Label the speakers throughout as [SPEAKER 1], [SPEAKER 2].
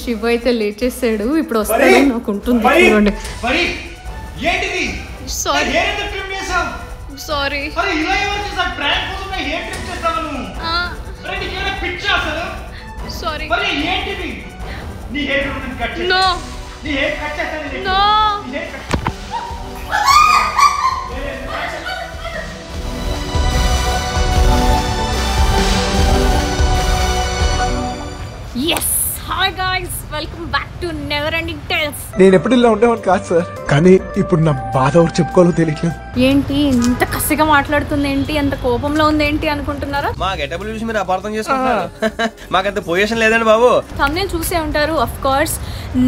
[SPEAKER 1] శివ అయితే లేచేసాడు, ఇప్పుడు వస్తాడు నాకు ఉంటుంది చూడండి. Sorry sorry no no yes hi guys welcome back to never ending tales.
[SPEAKER 2] నేను ఎప్పుడు ఇలా ఉండేవాడిని కాదు సార్, కానీ ఇప్పుడు నా బాధ ఎవరు చెప్పుకోవాలో తెలియట్లేదు.
[SPEAKER 1] ఏంటి ఇంత కసిగా మాట్లాడుతుంది ఏంటి, అంత కోపంలో ఉంది ఏంటి అనుకుంటున్నారా?
[SPEAKER 3] మా గెటబుల్ చూసి మీరు అపార్థం చేసుకుంటున్నారు. మాకంత పొజిషన్ లేదండి బాబు.
[SPEAKER 1] thumbnail చూసే ఉంటారు ఆఫ్ కోర్స్.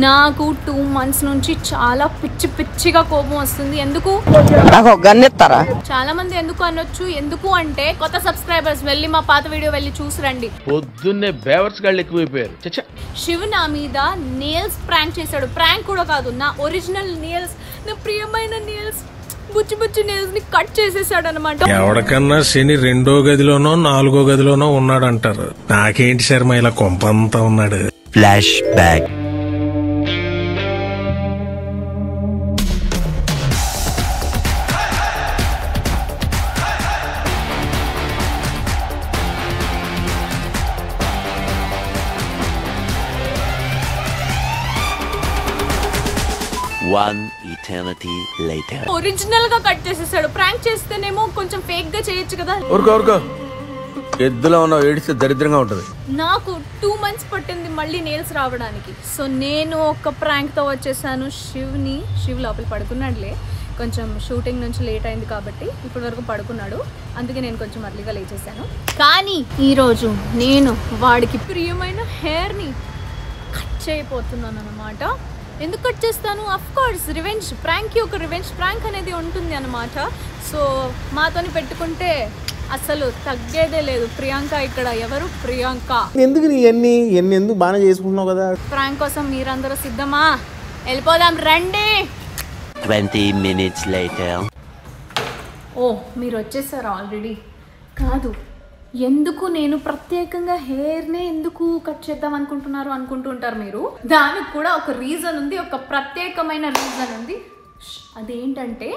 [SPEAKER 1] నాకు 2 months నుంచి చాలా పిచ్చిగా కోపం వస్తుంది. ఎందుకు చాలా మంది ఎందుకు అనొచ్చు, ఎందుకు అంటే కొత్త సబ్స్క్రైబర్స్ వెళ్ళి మా పాత వీడియో వెళ్ళి చూసిరండి.
[SPEAKER 4] పొద్దున్నే బేవర్స్ గాళ్ళు ఎక్కువైపోయారు.
[SPEAKER 1] శివ్ నా మీద నేల్స్ ప్రాంక్ చేశాడు. ప్రాంక్ కూడా కాదు, నా ఒరిజినల్ నేల్స్, నా ప్రియమైన నేల్స్, బుచ్చి నేల్స్ ని కట్ చేసేసాడు అనమాట.
[SPEAKER 5] ఎవరికన్నా శని 2వ గదిలోనో 4వ గదిలోనో ఉన్నాడంటారు. నాకేంటి శర్మ ఇలా కొంపంతా ఉన్నాడు.
[SPEAKER 3] Flash back. One eternity later.
[SPEAKER 1] Original గా కట్ చేసేసాడు. ప్రాంక్ చేస్తేనేమో కొంచెం ఫేక్ గా చేయొచ్చు కదా.
[SPEAKER 3] ఊరుకో ఎద్దులో ఉన్న ఏడిస్తే దరిద్రంగా ఉంటది.
[SPEAKER 1] నాకు 2 months పట్టింది మళ్ళీ నేల్స్ రావడానికి. సో నేను ఒక ప్రాంక్ తో వచ్చేసాను. శివ్ లోపల పడుకున్నాడులే, కొంచెం షూటింగ్ నుంచి లేట్ అయింది కాబట్టి ఇప్పటి వరకు పడుకున్నాడు. అందుకే నేను కొంచెం అర్లీగా లేచేసాను. కానీ ఈరోజు నేను వాడికి ప్రియమైన హెయిర్ ని కట్ చేయబోతున్నాను అనమాట. ఎందుకు కట్ చేస్తాను? అఫ్ కోర్స్ రివెంజ్ ప్రాంక్కి ఒక రివెంజ్ ప్రాంక్ అనేది ఉంటుంది అనమాట. సో మాతోని పెట్టుకుంటే అసలు తగ్గేదే లేదు. ప్రియాంక ఇక్కడ ఎవరు? ప్రియాంక.
[SPEAKER 2] ఎందుకు నీ ఎన్ని ఎందుకు బాగా చేసుకుంటున్నావు కదా.
[SPEAKER 1] ప్రాంక్ కోసం మీరందరూ సిద్ధమా? వెళ్ళిపోదాం రండి.
[SPEAKER 3] 20 minutes later.
[SPEAKER 1] ఓ మీరు వచ్చేసారు ఆల్రెడీ. కాదు, ఎందుకు నేను ప్రత్యేకంగా హెయిర్నే ఎందుకు కట్ చేద్దాం అనుకుంటూ ఉంటారు మీరు. దానికి కూడా ఒక రీజన్ ఉంది, ఒక ప్రత్యేకమైన రీజన్ ఉంది. అదేంటంటే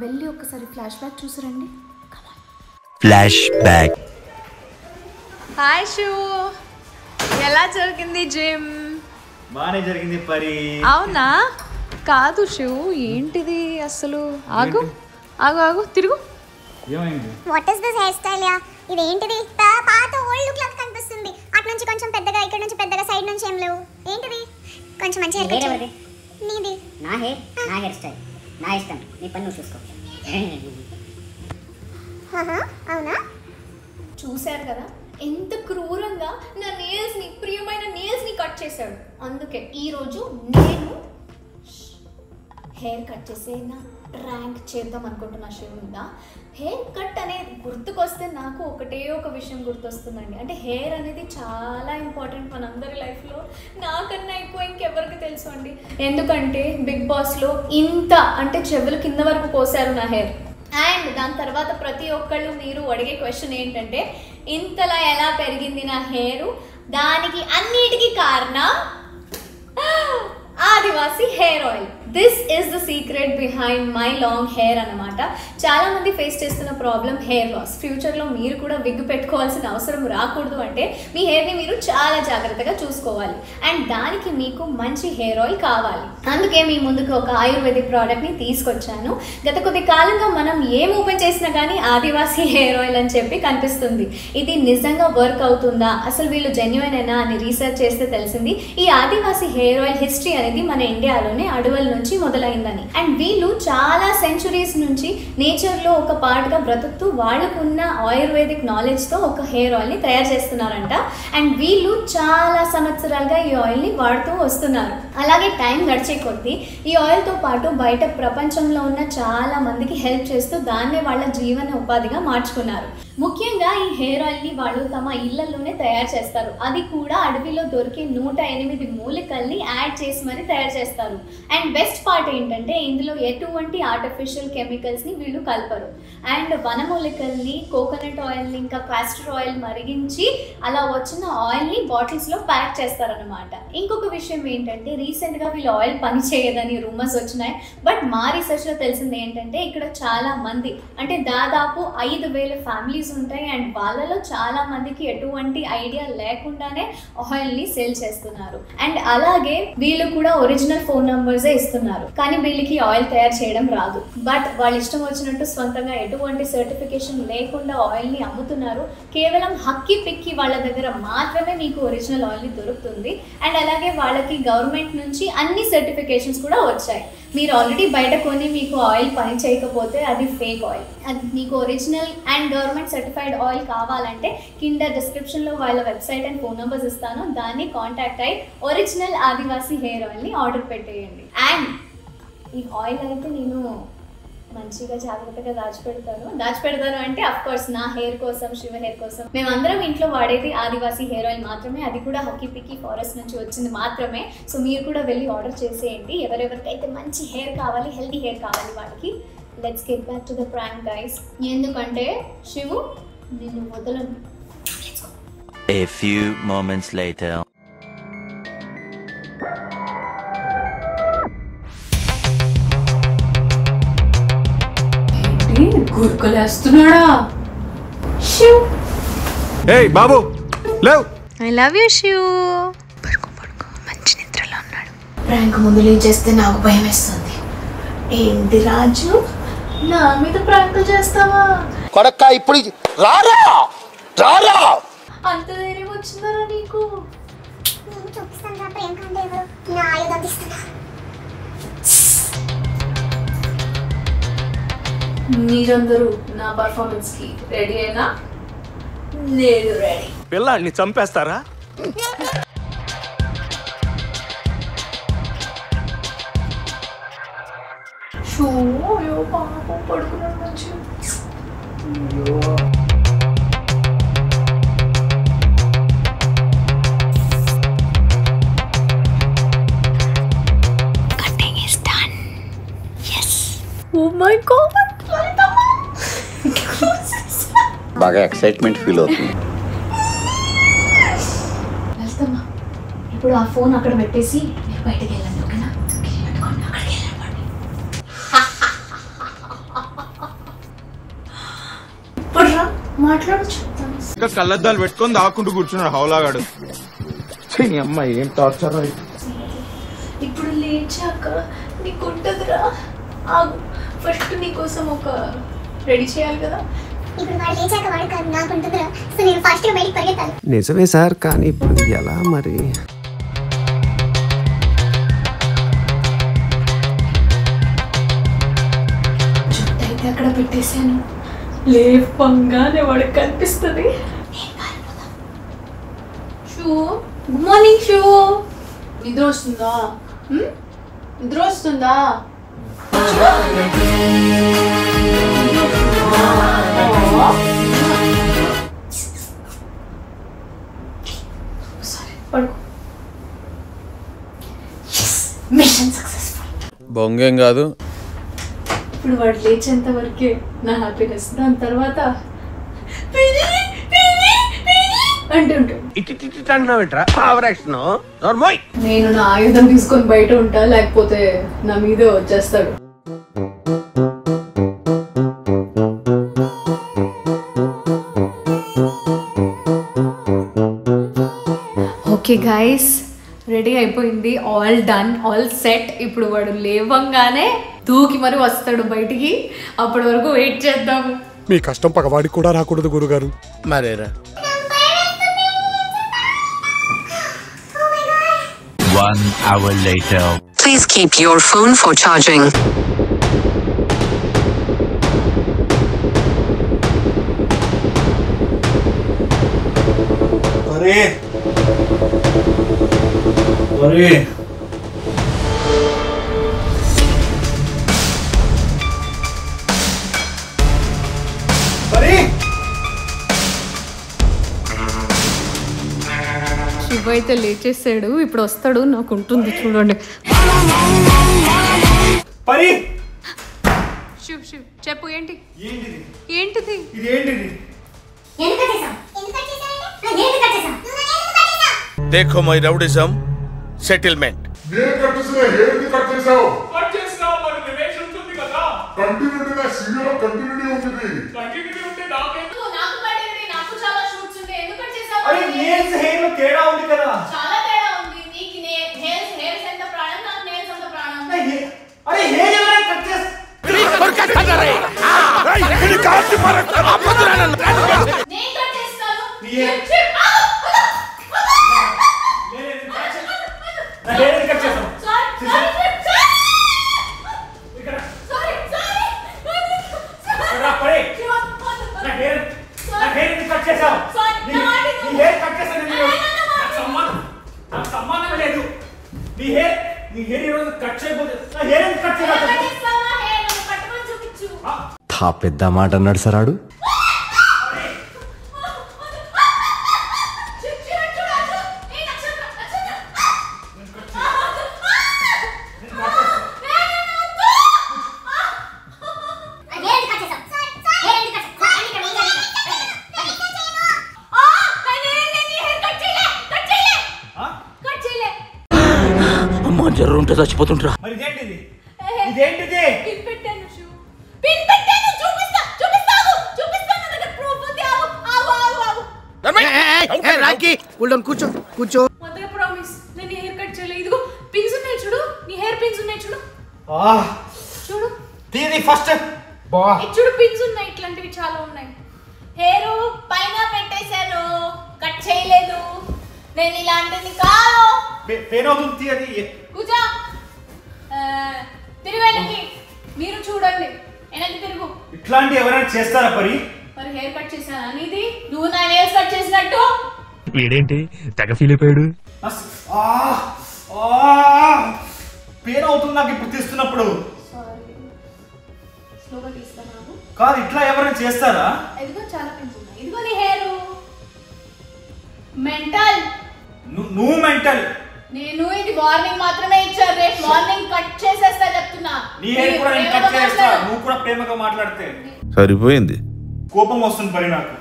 [SPEAKER 1] వెళ్ళి ఒకసారి ఫ్లాష్ బ్యాక్ చూసిరండి.
[SPEAKER 3] Flash back.
[SPEAKER 1] హాయ్ షూ, ఎలా జరిగింది జిమ్?
[SPEAKER 6] బానే జరిగింది పరి.
[SPEAKER 1] అవునా? కాదు షూ, ఏంటిది అసలు? ఆగు ఆగు ఆగు, తిరుగు.
[SPEAKER 6] ఏమైంది?
[SPEAKER 7] What is this hair style yeah? ఇదేంటిది? పాత ఓల్డ్ లుక్ లాగా కనిపిస్తుంది. అటు నుంచి కొంచెం పెద్దగా, ఇక్కడ నుంచి పెద్దగా, సైడ్ నుంచి ఏం లేవు. ఏంటిది? కొంచెం మంచి హెయిర్ కట్. నీది?
[SPEAKER 8] నా హెయిర్ స్టైల్ నా ఇష్టం, నీ పని నువ్వు చూసుకో.
[SPEAKER 7] అవునా?
[SPEAKER 1] చూశారు కదా ఎంత క్రూరంగా నా నేల్స్ని, ప్రియమైన నేల్స్ని కట్ చేశాడు. అందుకే ఈరోజు నేను హెయిర్ కట్ చేసే నా ప్రాంక్ చేద్దాం అనుకుంటున్నా శివ్ మీద. హెయిర్ కట్ అనేది గుర్తుకొస్తే నాకు ఒకటే ఒక విషయం గుర్తొస్తుందండి. అంటే హెయిర్ అనేది చాలా ఇంపార్టెంట్ మనందరి లైఫ్లో. నాకన్నా ఎక్కువ ఇంకెవరికి తెలుసు అండి. ఎందుకంటే బిగ్ బాస్లో ఇంత అంటే చెవులు కింద వరకు కోసారు నా హెయిర్. అండ్ దాని తర్వాత ప్రతి ఒక్కళ్ళు మీరు అడిగే క్వశ్చన్ ఏంటంటే ఇంతలా ఎలా పెరిగింది నా హెయిర్? దానికి అన్నిటికీ కారణం Adivasi hair oil. This is the secret behind my long hair అనమాట. చాలా మంది ఫేస్ చేస్తున్న ప్రాబ్లం హెయిర్ లాస్. ఫ్యూచర్లో మీరు కూడా విగ్ పెట్టుకోవాల్సిన అవసరం రాకూడదు అంటే మీ హెయిర్ని మీరు చాలా జాగ్రత్తగా చూసుకోవాలి. అండ్ దానికి మీకు మంచి హెయిర్ ఆయిల్ కావాలి. అందుకే మీ ముందుకు ఒక ఆయుర్వేదిక్ ప్రోడక్ట్ని తీసుకొచ్చాను. గత కొద్ది కాలంగా మనం ఏం ఓపెన్ చేసినా కానీ ఆదివాసి హెయిర్ ఆయిల్ అని చెప్పి కనిపిస్తుంది. ఇది నిజంగా వర్క్ అవుతుందా, అసలు వీళ్ళు జెన్యుయినేనా అని రీసెర్చ్ చేస్తే తెలిసింది ఈ ఆదివాసి హెయిర్ ఆయిల్ హిస్టరీ అనేది మన ఇండియాలోనే అడవుల నుంచి మొదలైందని. అండ్ వీళ్ళు చాలా సెంచురీస్ నుంచి నేచర్ లో ఒక పార్ట్ గా బ్రతుకుతూ వాళ్ళకున్న ఆయుర్వేదిక్ నాలెడ్జ్ తో ఒక హెయిర్ ఆయిల్ ని తయారు చేస్తున్నారంట. అండ్ వీళ్ళు చాలా సంవత్సరాలుగా ఈ ఆయిల్ ని వాడుతూ వస్తున్నారు. అలాగే టైం గడిచే కొద్దీ ఈ ఆయిల్ తో పాటు బయట ప్రపంచంలో ఉన్న చాలా మందికి హెల్ప్ చేస్తూ దాన్నే వాళ్ళ జీవన ఉపాధిగా మార్చుకున్నారు. ముఖ్యంగా ఈ హెయిర్ ఆయిల్ని వాళ్ళు తమ ఇళ్లలోనే తయారు చేస్తారు. అది కూడా అడవిలో దొరికే 108 మూలికల్ని యాడ్ చేసి మరి తయారు చేస్తారు. అండ్ బెస్ట్ పార్ట్ ఏంటంటే ఇందులో ఎటువంటి ఆర్టిఫిషియల్ కెమికల్స్ని వీళ్ళు కలపరు. అండ్ వనమూలికల్ని, కోకోనట్ ఆయిల్ని, ఇంకా కాస్టర్ ఆయిల్ మరిగించి అలా వచ్చిన ఆయిల్ని బాటిల్స్లో ప్యాక్ చేస్తారనమాట. ఇంకొక విషయం ఏంటంటే రీసెంట్గా వీళ్ళు ఆయిల్ పని చేయదని రూమర్స్ వచ్చినాయి. బట్ మా రీసెర్చ్లో తెలిసింది ఏంటంటే ఇక్కడ చాలా మంది, అంటే దాదాపు 5,000 ఫ్యామిలీస్ ఉంటాయి. అండ్ వాళ్ళలో చాలా మందికి ఎటువంటి ఐడియా లేకుండానే ఆయిల్ని సేల్ చేస్తున్నారు. అండ్ అలాగే వీళ్ళు కూడా ఒరిజినల్ ఫోన్ నంబర్సే ఇస్తున్నారు, కానీ వీళ్ళకి ఆయిల్ తయారు చేయడం రాదు. బట్ వాళ్ళు ఇష్టం వచ్చినట్టు స్వంతంగా ఎటువంటి సర్టిఫికేషన్ లేకుండా ఆయిల్ని అమ్ముతున్నారు. కేవలం హక్కి పిక్కి వాళ్ళ దగ్గర మాత్రమే మీకు ఒరిజినల్ ఆయిల్ని దొరుకుతుంది. అండ్ అలాగే వాళ్ళకి గవర్నమెంట్ నుంచి అన్ని సర్టిఫికేషన్స్ కూడా వచ్చాయి. మీరు ఆల్రెడీ బయట కొని మీకు ఆయిల్ పని చేయకపోతే అది ఫేక్ ఆయిల్. అది మీకు original and government certified oil కావాలంటే కింద డిస్క్రిప్షన్లో వాళ్ళ వెబ్సైట్ అండ్ ఫోన్ నెంబర్స్ ఇస్తాను. దాన్ని కాంటాక్ట్ అయ్యి ఒరిజినల్ ఆదివాసీ హెయిర్ ఆయిల్ని ఆర్డర్ పెట్టేయండి. అండ్ ఈ ఆయిల్ అయితే నేను మంచిగా జాగ్రత్తగా దాచిపెడతాను అంటే అఫ్ కోర్స్ నా హెయిర్ కోసం, శివ హెయిర్ కోసం. మేమందరం ఇంట్లో వాడేది ఆదివాసీ హెయిర్ ఆయిల్ మాత్రమే, అది కూడా హక్కి పిక్కి ఫారెస్ట్ నుంచి వచ్చింది మాత్రమే. సో మీరు కూడా వెళ్ళి ఆర్డర్ చేసేయండి. ఎవరెవరికైతే మంచి హెయిర్ కావాలి, హెల్తీ హెయిర్ కావాలి వాళ్ళకి. Let's get back to the prank guys. ఎందుకంటే శివు నిన్ను వదలను.
[SPEAKER 9] A few moments later.
[SPEAKER 1] గుర్కలేస్తున్నాడా Shiv?
[SPEAKER 2] ఏయ్ బాబు లేవ్.
[SPEAKER 10] I love you Shiv. పడుకో మంచి నిద్రలో ఉన్నాడు.
[SPEAKER 1] ప్రాంక్ ముందు చేస్తే నాకు భయం వేస్తుంది. ఏంటి రాజు నా మీద ప్రాంకులు చేస్తావా?
[SPEAKER 11] కొడక్క ఇప్పుడు రారా
[SPEAKER 1] అంత ధైర్యం వచ్చిందరా నీకు?
[SPEAKER 7] చూపిస్తాను రా ప్రియాంక అంటే ఎవరు. నా ఆయుధం తీస్తున్నా.
[SPEAKER 1] మీరందరూ నా పర్ఫార్మెన్స్ కి రెడీ అయినా? నేను రెడీ.
[SPEAKER 3] పిల్లాడిని చంపేస్తారా?
[SPEAKER 1] షో పాపం పడుకున్నాడు మంచిగా.
[SPEAKER 10] Cutting is done. Yes.
[SPEAKER 1] Oh my God.
[SPEAKER 11] బాగా ఎక్సైట్మెంట్ ఫీల్ అవుతుంది.
[SPEAKER 1] వెళ్తామా? ఇప్పుడు ఆ ఫోన్ అక్కడ పెట్టేసి మీరు బయటకు వెళ్ళండి, ఓకేనా? పెట్టుకోండి, అక్కడికి వెళ్ళండి. ఇప్పుడు రా మాట్లాడు, చెప్తాను.
[SPEAKER 3] ఇంకా కళ్ళద్దాలు పెట్టుకొని దాక్కుంటూ కూర్చున్నాడు హౌలాగాడు.
[SPEAKER 2] అమ్మ ఏం టార్చర్.
[SPEAKER 1] ఇప్పుడు లేచాక నీకు ఉంటుందిరా. ఆగు, ఫస్ట్ నీకోసం ఒక రెడీ చేయాలి కదా.
[SPEAKER 7] ఇప్పుడు వాడు లేచాక వాడు కాదు నాకు ఉంటుందిరా. సో నేను ఫాస్ట్గా బయటికి పరిగెత్తాలి.
[SPEAKER 2] నిజమే సార్, కానీ ఇప్పుడు ఎలా మరి?
[SPEAKER 1] జుట్టు అయితే అక్కడ పెట్టేశాను, లేపంగానే వాడికి కనిపిస్తుంది. Shoe, good morning shoe. నిద్ర వస్తుందా? నిద్ర వస్తుందా? Machine successful.
[SPEAKER 4] బొంగేం కాదు.
[SPEAKER 1] ఇప్పుడు వాడు లేచేంత వరకే నా హ్యాపీనెస్. దాని తర్వాత నేను నా ఆయుధం తీసుకొని బయట ఉంటా, లేకపోతే నా మీదే వచ్చేస్తాడు. ఓకే గైస్, రెడీ అయిపోయింది. All done, all set. ఇప్పుడు వాడు లేవంగానే దూకి మరి వస్తాడు బయటికి. అప్పటి వరకు వెయిట్ చేద్దాము.
[SPEAKER 2] మీ కష్టం పగవాడికి కూడా రాకూడదు గురుగారు.
[SPEAKER 4] మరేరా.
[SPEAKER 9] 1 hour later.
[SPEAKER 10] Please keep your phone for charging.
[SPEAKER 6] అరే
[SPEAKER 1] శివ అయితే లేచేసాడు, ఇప్పుడు వస్తాడు, నాకు ఉంటుంది చూడండి.
[SPEAKER 6] పరి
[SPEAKER 1] శివ్ శివ్ చెప్పు, ఏంటి
[SPEAKER 6] ఏంటిది
[SPEAKER 1] ఏంటిది
[SPEAKER 6] ఇది ఏంటిది?
[SPEAKER 3] देखो my rowdyism settlement.
[SPEAKER 6] అరే నేల్స్ హెయిర్ లో తేడా ఉంది కదా.
[SPEAKER 1] చాలా తేడా ఉంది. నీకు హెయిర్స్ ఎంత ప్రాణం, నాకు నేల్స్ ఎంత ప్రాణం.
[SPEAKER 6] అరే హెయిర్ ఎవరైనా కట్ చేస్తా
[SPEAKER 1] నేను కట్ చేస్తాను.
[SPEAKER 12] పెద్ద మాట అన్నాడు సార్ ఆడు.
[SPEAKER 9] అమ్మా జర్ర ఉంటే చచ్చిపోతుంటరా.
[SPEAKER 6] మరి ఇదేంటిది? ఇదేంటిది?
[SPEAKER 2] కూర్చో కూర్చో.
[SPEAKER 1] ప్రామిస్ నేను హెయిర్ కట్ చేయలేదు. ఇదిగో పిన్స్ ఉన్నాయి చూడు, నీ హెయిర్ పిన్స్ ఉన్నాయి చూడు. చూడు
[SPEAKER 6] దీని ఫస్ట్
[SPEAKER 1] చూడు పిన్స్ ఉన్నాయి, ఇట్లాంటివి చాలా ఉన్నాయి. హెయిర్ పైన పెట్టేశాను, కట్ చేయలేదు. నేను ఇలాంటిది కాదు.
[SPEAKER 6] పెయిన్ అవుతుంది. అది
[SPEAKER 1] కూర్చో, తిరుగు వెనక్కి. మీరు చూడండి, వెనక్కి తిరుగు.
[SPEAKER 6] ఇట్లాంటి ఎవరైనా చేస్తారా పరి?
[SPEAKER 1] మరి హెయిర్ కట్ చేశానా నీది? నువ్వు నా హెయిర్ కట్ చేసినట్టు.
[SPEAKER 5] వీడేంటి తెగ ఫీల్ అయిపోయాడు.
[SPEAKER 6] పెయిన్ అవుతుంది నాకు ఇప్పుడు తీస్తున్నప్పుడు.
[SPEAKER 1] స్లోగా తీస్తాను
[SPEAKER 6] కాదు, ఇట్లా ఎవరైనా చేస్తారా?
[SPEAKER 1] ఇదిగో చాలా పిన్స్ ఉన్నాయి. ఇదిగో నీ హెయిర్. మెంటల్.
[SPEAKER 6] నువ్వు మెంటల్.
[SPEAKER 1] నేను ఇది వార్నింగ్ మాత్రమే ఇచ్చారు, రేపు మార్నింగ్ కట్ చేసేస్తా చెప్తున్నా.
[SPEAKER 6] నీ హెయిర్ కూడా నేను కట్ చేస్తా. నువ్వు కూడా ప్రేమగా మాట్లాడితే
[SPEAKER 3] సరిపోయింది.
[SPEAKER 6] కోపం వస్తుంది పరి నాకు.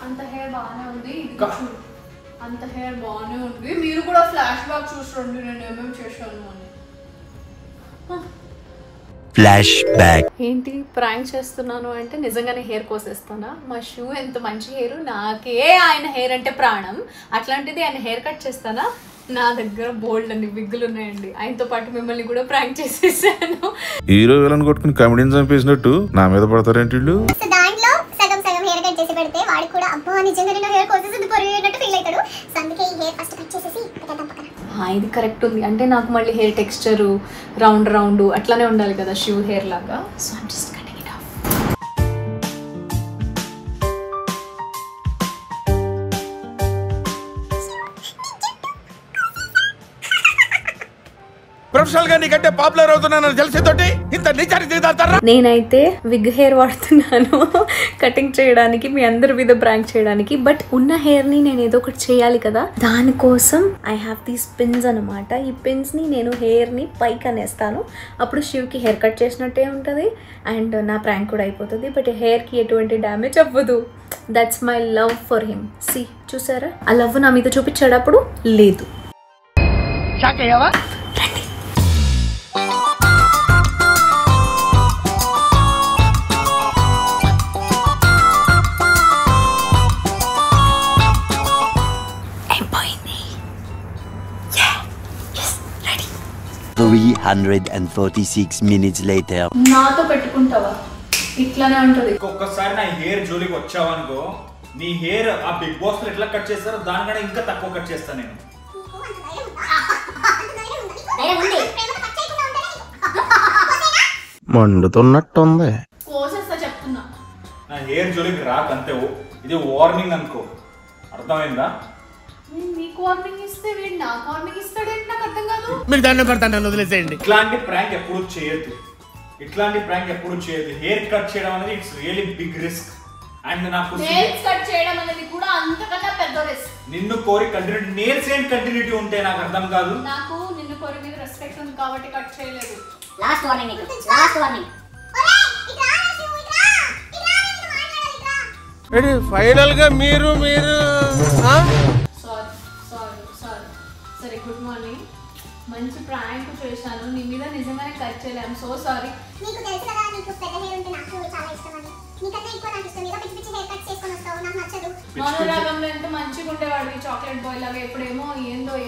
[SPEAKER 1] అంత హెయిర్ బాగానే ఉంది, అంత హెయిర్ బాగానే ఉంది. మీరు కూడా ఫ్లాష్ బ్యాక్ చూసుకోండి నేను ఏమేమి చేశాను అని.
[SPEAKER 9] Flash back.
[SPEAKER 1] ఏంటి ప్రాంక్ చేస్తున్నాను అంటే నిజంగానే హెయిర్ కోసేస్తానా? మా షూ ఎంత మంచి హెయిర్, నాకే ఆయన హెయిర్ అంటే ప్రాణం. అట్లాంటిది ఆయన హెయిర్ కట్ చేస్తానా? నా దగ్గర బోల్డ్ అన్ని విగ్గులు ఉన్నాయండి. ఆయనతో పాటు మిమ్మల్ని కూడా ప్రాంక్ చేసేసాను.
[SPEAKER 13] హీరో విలన్ కొట్టుకుని కామెడీని చంపేసినట్టు నా మీద పడతారేంటి వీళ్ళు?
[SPEAKER 7] దాంట్లో సగం సగం హెయిర్ కట్ చేసి పెడితే వాడికి కూడా అబ్బా నిజంగా నేను హెయిర్ కోసేసి పొరిగినట్టు ఫీల్ అవుతాడు. సో అందుకే ఈ హెయిర్ ఫస్ట్ కట్ చేసేసి పెట్టేద్దాం పక్కన.
[SPEAKER 1] ఇది కరెక్ట్ ఉంది. అంటే నాకు మళ్ళీ హెయిర్ టెక్స్చరు రౌండ్ రౌండ్ అట్లానే ఉండాలి కదా షూ హెయిర్ లాగా. So I'm just cutting it of.
[SPEAKER 3] Professional గా నీకంటే పాపులర్ అవుతున్నానని తెలిసేతోటి ఇంత నిజానికి దిగుతారా?
[SPEAKER 1] నేనైతే విగ్ హెయిర్ వాడుతున్నాను కటింగ్ చేయడానికి, మీ అందరి మీద ప్రాంక్ చేయడానికి. బట్ ఉన్న హెయిర్ ని నేను ఏదో ఒకటి చేయాలి కదా, దానికోసం ఐ హ్యావ్ దీస్ పిన్స్ అనమాట. ఈ పిన్స్ ని నేను హెయిర్ ని పైకి అనేస్తాను. అప్పుడు శివ్కి హెయిర్ కట్ చేసినట్టే ఉంటుంది అండ్ నా ప్రాంక్ కూడా అయిపోతుంది. బట్ హెయిర్ కి ఎటువంటి డ్యామేజ్ అవ్వదు. That's my love for him. See చూసారా, ఆ లవ్ నా మీద చూపించాడు, అప్పుడు లేదు. అయిపోయింది.
[SPEAKER 9] 346 minutes later.
[SPEAKER 1] నాతో పెట్టుకుంటావా? ఇట్లానే ఉంటుంది.
[SPEAKER 6] ఒక్కసారి నా హెయిర్ జోలికి వచ్చావనుకో, నీ హెయిర్ ఆ బిగ్ బాస్ లో ఎట్లా కట్ చేస్తారో దానికన్నా ఇంకా తక్కువ కట్ చేస్తాను నేను.
[SPEAKER 12] మండుతున్నట్టుంది.
[SPEAKER 1] కోసేస్తా చెప్తున్నా.
[SPEAKER 6] నా హెయిర్ జోలికి రాకంతే. ఇది వార్నింగ్ అనుకో, అర్థమైందా?
[SPEAKER 1] మీకు వార్నింగ్ ఇస్తే వీడు నాకు వార్నింగ్ ఇస్తాడేంటి నాకు అర్థం కాదు.
[SPEAKER 2] మీరు దండం పెడతాను, వదిలేసేయండి.
[SPEAKER 6] ఇట్లాంటి ప్రాంక్ ఎప్పుడు చేయొద్దు. హెయిర్ కట్ చేయడం అనేది it's really big risk and నాకు
[SPEAKER 1] నెయిల్స్ కట్ చేయడం అనేది కూడా అంతకన్నా పెద్ద రిస్క్.
[SPEAKER 6] నిన్ను కోరి కంటిన్యూటీ నేల్స్ ఏం కంటిన్యూటీ ఉంటే నాకు అర్థం కాదు.
[SPEAKER 1] నాకు నిన్ను కోరి మీద రెస్పెక్ట్ ఉంది కాబట్టి కట్ చేయలేదు.
[SPEAKER 8] లాస్ట్ వార్నింగ్ నీకు, లాస్ట్ వార్నింగ్.
[SPEAKER 5] ఫైనల్ గా మీరు
[SPEAKER 1] సారీ. సరే, గుడ్ మార్నింగ్. మంచి ప్రాంక్ చేశాను, నీ మీద నిజంగానే కట్ చేయలేదు. I'm so sorry.
[SPEAKER 7] నీకు తెలుసు కదా, నీకు పెద్ద హెయిర్ ఉంటే నాకు చాలా ఇష్టం అని. నీకన్నా ఎక్కువ నాకు ఇష్టం. ఏదో పిచ్చి పిచ్చి హెయిర్ కట్ చేసుకొని వస్తావు, నాకు నచ్చదు.
[SPEAKER 1] మౌనరాగంలో ఎంత మంచిగా ఉండేవాడు ఈ చాక్లెట్ బాయ్ లాగా. ఎప్పుడేమో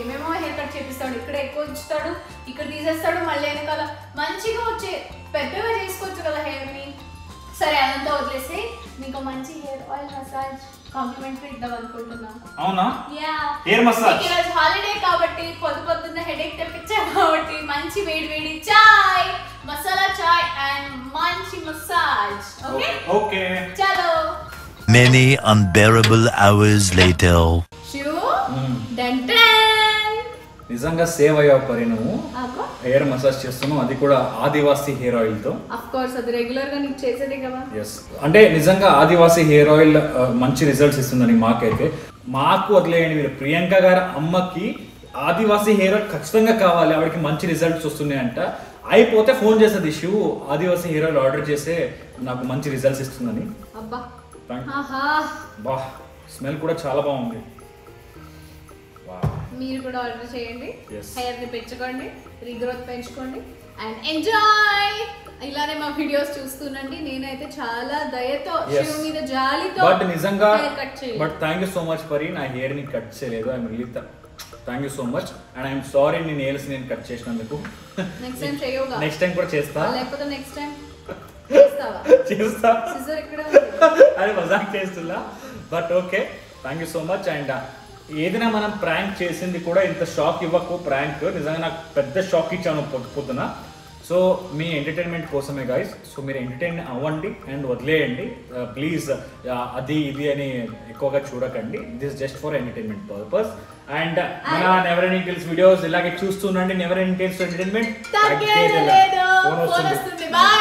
[SPEAKER 1] ఏమేమో హెయిర్ కట్ చేపిస్తాడు. ఇక్కడ ఎక్కువ ఉంచుతాడు, ఇక్కడ తీసేస్తాడు, మళ్ళీ వెనకాల మంచిగా వచ్చే పెద్దగా చేసుకోవచ్చు కదా హెయిర్ ని. సరే, అదంతా వదిలేసి నీకు మంచి హెయిర్ ఆయిల్ మసాజ్ కాంప్లిమెంటరీ ఇద్దాం అనుకుంటున్నాను.
[SPEAKER 6] అవునా?
[SPEAKER 1] Yeah,
[SPEAKER 6] hair massage.
[SPEAKER 1] ఈరోజు హాలిడే కాబట్టి పొద్దున్న హెడేక్ తెప్పించాను కాబట్టి మంచి వేడి చాయ్, మసాలా చాయ్ అండ్ మంచి మసాజ్. ఓకే
[SPEAKER 6] ఓకే,
[SPEAKER 1] చలో.
[SPEAKER 9] Many unbearable hours later.
[SPEAKER 1] శివు
[SPEAKER 6] నిజంగా సేవ్ అయ్యావు పరి. నువ్వు
[SPEAKER 1] అబ్బా,
[SPEAKER 6] హెయిర్ మసాజ్ చేస్తున్నావు, అది కూడా ఆదివాసీ హెయిర్ ఆయిల్ తో.
[SPEAKER 1] ఆఫ్ కోర్స్ అది రెగ్యులర్ గా నీకు చేసేదే కదా.
[SPEAKER 6] ఎస్, అంటే నిజంగా ఆదివాసీ హెయిర్ ఆయిల్ మంచి రిజల్ట్స్ ఇస్తుందని మాకైతే. మాకు వదిలేయండి, మీరు ప్రియాంక గారి అమ్మకి ఆదివాసీ హెయిర్ ఆయిల్ ఖచ్చితంగా కావాలి, ఆవిడకి మంచి రిజల్ట్స్ వస్తున్నాయంట. అయిపోతే ఫోన్ చేస్తుంది, శివు ఆదివాసీ హెయిర్ ఆయిల్ ఆర్డర్ చేస్తే నాకు మంచి రిజల్ట్స్ ఇస్తుందని.
[SPEAKER 1] అబ్బా,
[SPEAKER 6] బా, స్మెల్ కూడా చాలా బాగుంది.
[SPEAKER 1] మీరు కూడా ఆర్డర్ చేయండి,
[SPEAKER 6] Yes.
[SPEAKER 1] హెయిర్ ని పెంచుకోండి, రీగ్రోత్ పెంచుకోండి అండ్ ఎంజాయ్. ఇలానే మా వీడియోస్ చూస్తుండండి. నేనైతే చాలా దయతో, శివు మీద జాలితో
[SPEAKER 6] బట్ నిజంగా
[SPEAKER 1] హెయిర్ కట్ చేయలేదు.
[SPEAKER 6] But thank you so much Pari, నా హెయిర్ ని కట్ చేయలేదు. I'm really thank you so much and I'm sorry నీ నేల్స్ నేను కట్ చేసినందుకు.
[SPEAKER 1] నెక్స్ట్ టైం చేయవుగా?
[SPEAKER 6] నెక్స్ట్ టైం కూడా చేస్తా,
[SPEAKER 1] లేకపోతే నెక్స్ట్ టైం చేస్తావా?
[SPEAKER 6] చేస్తా.
[SPEAKER 1] సిజర్ ఎక్కడ
[SPEAKER 6] అది మజాక్ చేస్తున్నా. But okay, thank you so much. And ఏదైనా మనం ప్రాంక్ చేసింది కూడా ఇంత షాక్ ఇవ్వకు. ప్రాంక్ నిజంగా నాకు పెద్ద షాక్ ఇచ్చాను పొద్దున. సో మీ ఎంటర్టైన్మెంట్ కోసమే గైస్. సో మీరు ఎంటర్టైన్ అవ్వండి అండ్ వదిలేయండి ప్లీజ్. అది ఇది అని ఎక్కువగా చూడకండి. This just for entertainment purpose. And మన నెవర్ ఎండింగ్ టేల్స్ వీడియోస్ ఇలాగే చూస్తుండండి. Never ending tales entertainment.
[SPEAKER 1] Phone వస్తుంది. బాయ్.